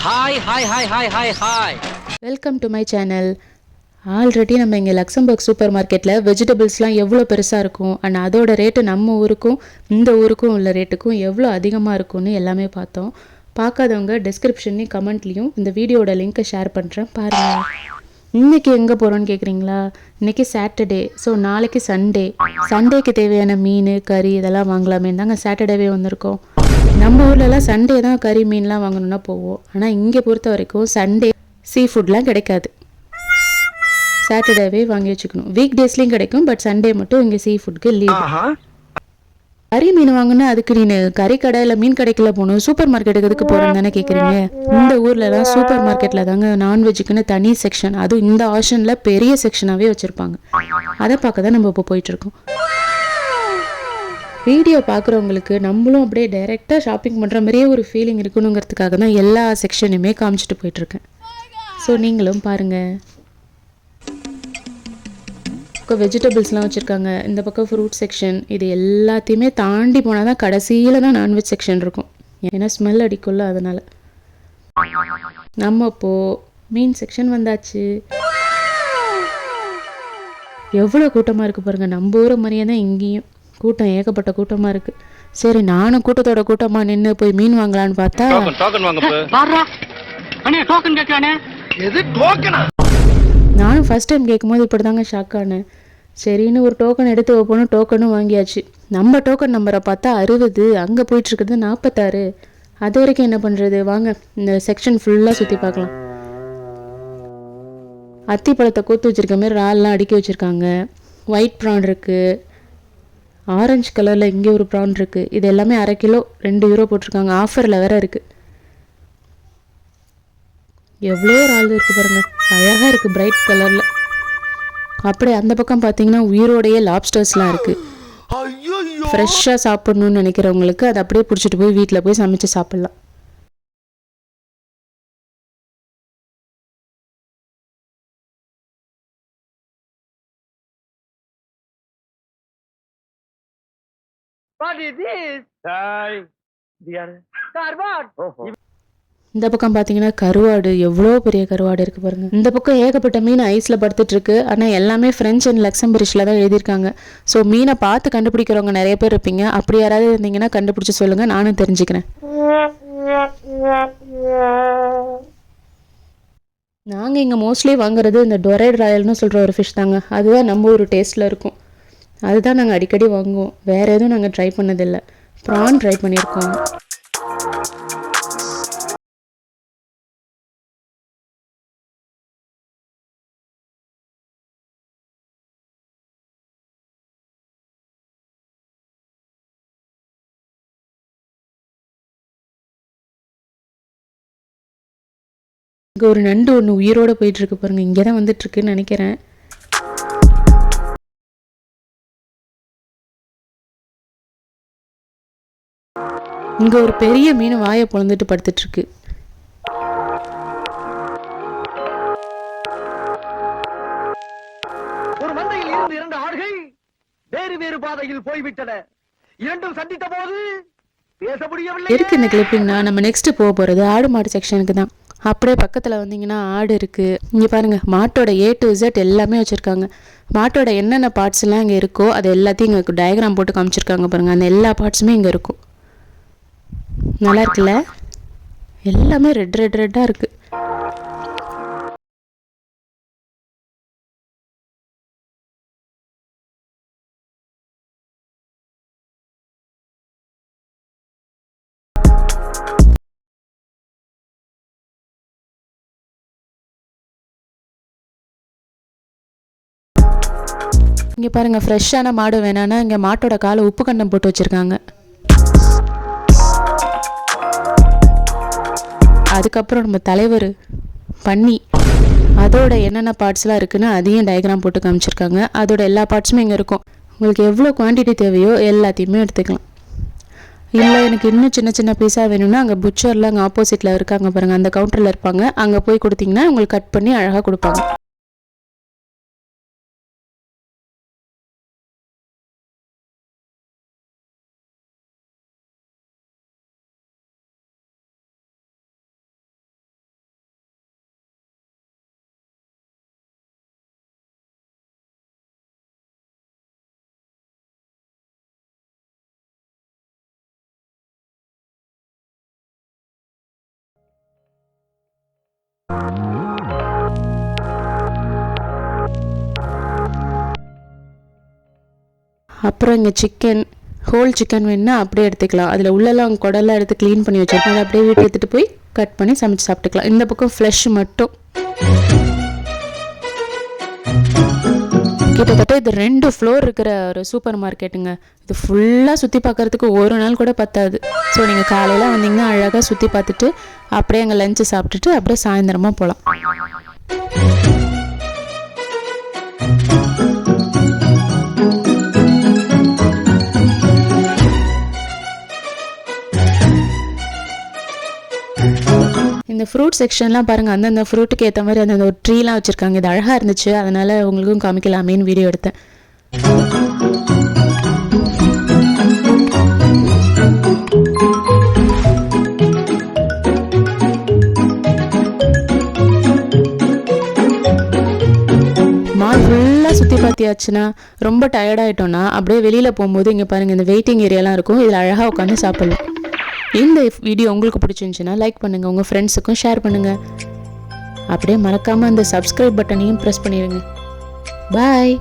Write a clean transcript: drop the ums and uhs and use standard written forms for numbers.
Hi. Welcome to my channel. Already நம்ம இங்கே Luxembourg super மார்க்கெட்டில் வெஜிடபிள்ஸ்லாம் எவ்வளோ பெருசாக இருக்கும் அண்ட் அதோட ரேட்டு நம்ம ஊருக்கும் இந்த ஊருக்கும் உள்ள ரேட்டுக்கும் எவ்வளோ அதிகமாக இருக்கும்னு எல்லாமே பார்த்தோம். பார்க்காதவங்க டிஸ்கிரிப்ஷன்லேயும் கமெண்ட்லேயும் இந்த வீடியோட லிங்க்கை ஷேர் பண்ணுறேன், பாருங்கள். இன்றைக்கி எங்கே போகிறோன்னு கேட்குறீங்களா? இன்றைக்கி சாட்டர்டே, ஸோ நாளைக்கு சண்டேக்கு தேவையான மீன் கறி இதெல்லாம் வாங்கலாமே தாங்க சாட்டர்டேவே வந்திருக்கோம். நம்ம ஊர்லலாம் சண்டே தான் கறி மீன்லாம் வாங்கணுன்னா போவோம். ஆனால் இங்கே பொறுத்த வரைக்கும் சண்டே சீ ஃபுட்லாம் கிடைக்காது. சாட்டர்டேவே வாங்கி வச்சுக்கணும். வீக் டேஸ்லேயும் கிடைக்கும், பட் சண்டே மட்டும் இங்கே சீ ஃபுட்க்கு லீவ். கறி மீன் வாங்கினா அதுக்கு நீ கறி கடையில் மீன் கடைக்குள்ள போகணும், சூப்பர் மார்க்கெட்டுக்கு எதுக்கு போகிறேன்னு தானே கேட்குறீங்க. இந்த ஊர்லலாம் சூப்பர் மார்க்கெட்டில் தாங்க நான்வெஜ்ஜுக்குன்னு தனி செக்ஷன், அதுவும் இந்த ஆப்ஷனில் பெரிய செக்ஷனாகவே வச்சுருப்பாங்க. அதை பார்க்க தான் நம்ம இப்போ போயிட்டுருக்கோம். வீடியோ பார்க்குறவங்களுக்கு நம்மளும் அப்படியே டைரெக்டாக ஷாப்பிங் பண்ணுற மாதிரியே ஒரு ஃபீலிங் இருக்கணுங்கிறதுக்காக தான் எல்லா செக்ஷனுமே காமிச்சிட்டு போயிட்டுருக்கேன். ஸோ நீங்களும் பாருங்கள். பக்கம் வெஜிடபிள்ஸ்லாம் வச்சுருக்காங்க, இந்த பக்கம் ஃப்ரூட் செக்ஷன். இது எல்லாத்தையுமே தாண்டி போனால் தான் கடைசியில் தான் நான்வெஜ் செக்ஷன் இருக்கும். ஏன்னா ஸ்மெல் அடிக்கும்ல, அதனால். நம்ம இப்போது மீன் செக்ஷன் வந்தாச்சு. எவ்வளோ கூட்டமாக இருக்குது பாருங்கள். நம்ம ஊரை மாதிரியே தான் இங்கேயும் கூட்டம், ஏகப்பட்ட கூட்டமாக இருக்குது. சரி, நானும் கூட்டத்தோட கூட்டமாக நின்று போய் மீன் வாங்கலான்னு பார்த்தா நானும் ஃபஸ்ட் டைம் கேட்கும்போது இப்படி தாங்க ஷாக் ஆனேன். சரின்னு ஒரு டோக்கன் எடுத்து வைப்போன்னு டோக்கனும் வாங்கியாச்சு. நம்ம டோக்கன் நம்பரை பார்த்தா 60, அங்கே போயிட்டுருக்குறது 46. அது வரைக்கும் என்ன பண்ணுறது? வாங்க இந்த செக்ஷன் ஃபுல்லாக சுற்றி பார்க்கலாம். அத்திப்பழத்தை கூத்து வச்சுருக்க மாதிரி ரால்லாம் அடுக்கி வச்சுருக்காங்க. ஒயிட் ப்ரான் இருக்குது, ஆரஞ்சு கலரில் இங்கே ஒரு ப்ரான் இருக்குது. இது எல்லாமே அரை கிலோ 2 யூரோ போட்டிருக்காங்க. ஆஃபரில் வேறு இருக்குது. எவ்வளோ இறால் இருக்குது பாருங்கள், அழகாக இருக்குது பிரைட் கலரில். அப்படியே அந்த பக்கம் பார்த்தீங்கன்னா உயிரோடையே லாப்ஸ்டர்ஸ்லாம் இருக்குது. ஃப்ரெஷ்ஷாக சாப்பிட்ணுன்னு நினைக்கிறவங்களுக்கு அதை அப்படியே பிடிச்சிட்டு போய் வீட்டில் போய் சமைச்சு சாப்பிட்லாம். இந்த பக்கம் பார்த்தீங்கன்னா கருவாடு, எவ்வளோ பெரிய கருவாடு இருக்குது பாருங்கள். இந்த பக்கம் ஏகப்பட்ட மீன் ஐஸில் படுத்துட்ருக்கு. ஆனால் எல்லாமே ஃப்ரெஞ்ச் அண்ட் லக்சம்பரிஷில் தான் எழுதியிருக்காங்க. ஸோ மீனை பார்த்து கண்டுபிடிக்கிறவங்க நிறைய பேர் இருப்பீங்க. அப்படி யாராவது இருந்தீங்கன்னா கண்டுபிடிச்சி சொல்லுங்கள், நானும் தெரிஞ்சுக்கிறேன். நாங்கள் இங்கே மோஸ்ட்லி வாங்குறது இந்த டொரைட் ராயல்னு சொல்கிற ஒரு ஃபிஷ் தாங்க. அதுதான் நம்ம ஒரு டேஸ்ட்டில் இருக்கும். அதுதான் நாங்கள் அடிக்கடி வாங்குவோம். வேறு எதுவும் நாங்கள் ட்ரை பண்ணதில்லை. ப்ரான் ட்ரை பண்ணியிருக்கோம். இங்கே ஒரு நண்டு ஒன்று உயிரோடு போயிட்டுருக்கு பாருங்கள். இங்கே தான் வந்துட்டுருக்குன்னு நினைக்கிறேன். இங்கே ஒரு பெரிய மீன் வாயை பொழந்துட்டு படுத்துட்ருக்கு. ஒரு மந்தையில் இருந்து 2 ஆடுகள் வேறு பாதையில் போய்விட்டன. இரண்டும் சந்தித்த போது பேச முடியவில்லை. எதுக்கு இந்த கிளிப்பிங்னா, நம்ம நெக்ஸ்ட் போக போகிறது ஆடு மாடு செக்ஷனுக்கு தான். அப்படியே பக்கத்தில் வந்தீங்கன்னா ஆடு இருக்குது. இங்கே பாருங்கள், மாட்டோட A to Z எல்லாமே வச்சுருக்காங்க. மாட்டோட என்னென்ன பார்ட்ஸ்லாம் இங்கே இருக்கோ அது எல்லாத்தையும் இங்கே டயக்ராம் போட்டு காமிச்சிருக்காங்க பாருங்கள். அந்த எல்லா பார்ட்ஸுமே இங்கே இருக்கும். நல்லா இருக்குல்ல? எல்லாமே ரெட்டாக இருக்குது. இங்கே பாருங்கள், ஃப்ரெஷ்ஷான மாடு வேணான்னா இங்கே மாட்டோட காலை உப்பு கண்டம் போட்டு வச்சுருக்காங்க. அதுக்கப்புறம் நம்ம தலைவர் பன்னி, அதோட என்னென்ன பார்ட்ஸ்லாம் இருக்குன்னு அதையும் டயக்ராம் போட்டு காமிச்சிருக்காங்க. அதோட எல்லா பார்ட்ஸுமே இங்கே இருக்கும். உங்களுக்கு எவ்வளோ குவான்டிட்டி தேவையோ எல்லாத்தையுமே எடுத்துக்கலாம். இல்லை எனக்கு இன்னும் சின்ன சின்ன பீஸாக வேணும்னா அங்கே புச்சரில் அங்கே ஆப்போசிட்டில் இருக்காங்க பாருங்கள், அந்த கவுண்டரில் இருப்பாங்க. அங்கே போய் கொடுத்தீங்கன்னா உங்களுக்கு கட் பண்ணி அழகாக கொடுப்பாங்க. அப்புறம் இங்கே சிக்கன், ஹோல் சிக்கன் வேணுன்னா அப்படியே எடுத்துக்கலாம். அதில் உள்ளெல்லாம் குடலாம் எடுத்து க்ளீன் பண்ணி வச்சிருக்கோம். அதை அப்படியே வீட்டு எடுத்துகிட்டு போய் கட் பண்ணி சமைச்சு சாப்பிட்டுக்கலாம். இந்த பக்கம் ஃப்ளஷ் மட்டும். கிட்டத்தட்ட இது 2 ஃப்ளோர் இருக்கிற ஒரு சூப்பர் மார்க்கெட்டுங்க. இது ஃபுல்லாக சுற்றி பார்க்கறதுக்கு ஒரு நாள் கூட பத்தாது. ஸோ நீங்கள் காலையில் வந்தீங்கன்னா அழகாக சுற்றி பார்த்துட்டு அப்படியே அங்கே லஞ்சு சாப்பிட்டுட்டு அப்படியே சாயந்தரமாக போகலாம். இந்த ஃப்ரூட் செக்ஷன்லாம் பாருங்கள், அந்தந்த ஃப்ரூட்டுக்கு ஏற்ற மாதிரி அந்தந்த ஒரு ட்ரீலாம் வச்சுருக்காங்க. இது அழகாக இருந்துச்சு, அதனால் உங்களுக்கும் காமிக்கலாமேன்னு வீடியோ எடுத்தேன். மால் ஃபுல்லாக சுற்றி பார்த்தியாச்சுன்னா ரொம்ப டயர்டாயிட்டோன்னா அப்படியே வெளியில் போகும்போது இங்கே பாருங்கள் இந்த வெயிட்டிங் ஏரியாலாம் இருக்கும். இதில் அழகாக உட்காந்து சாப்பிட்லாம். இந்த வீடியோ உங்களுக்கு பிடிச்சிருந்துச்சுன்னா லைக் பண்ணுங்கள், உங்கள் ஃப்ரெண்ட்ஸுக்கும் ஷேர் பண்ணுங்கள். அப்படியே மறக்காமல் அந்த சப்ஸ்கிரைப் பட்டனையும் ப்ரெஸ் பண்ணிடுங்க. பாய்.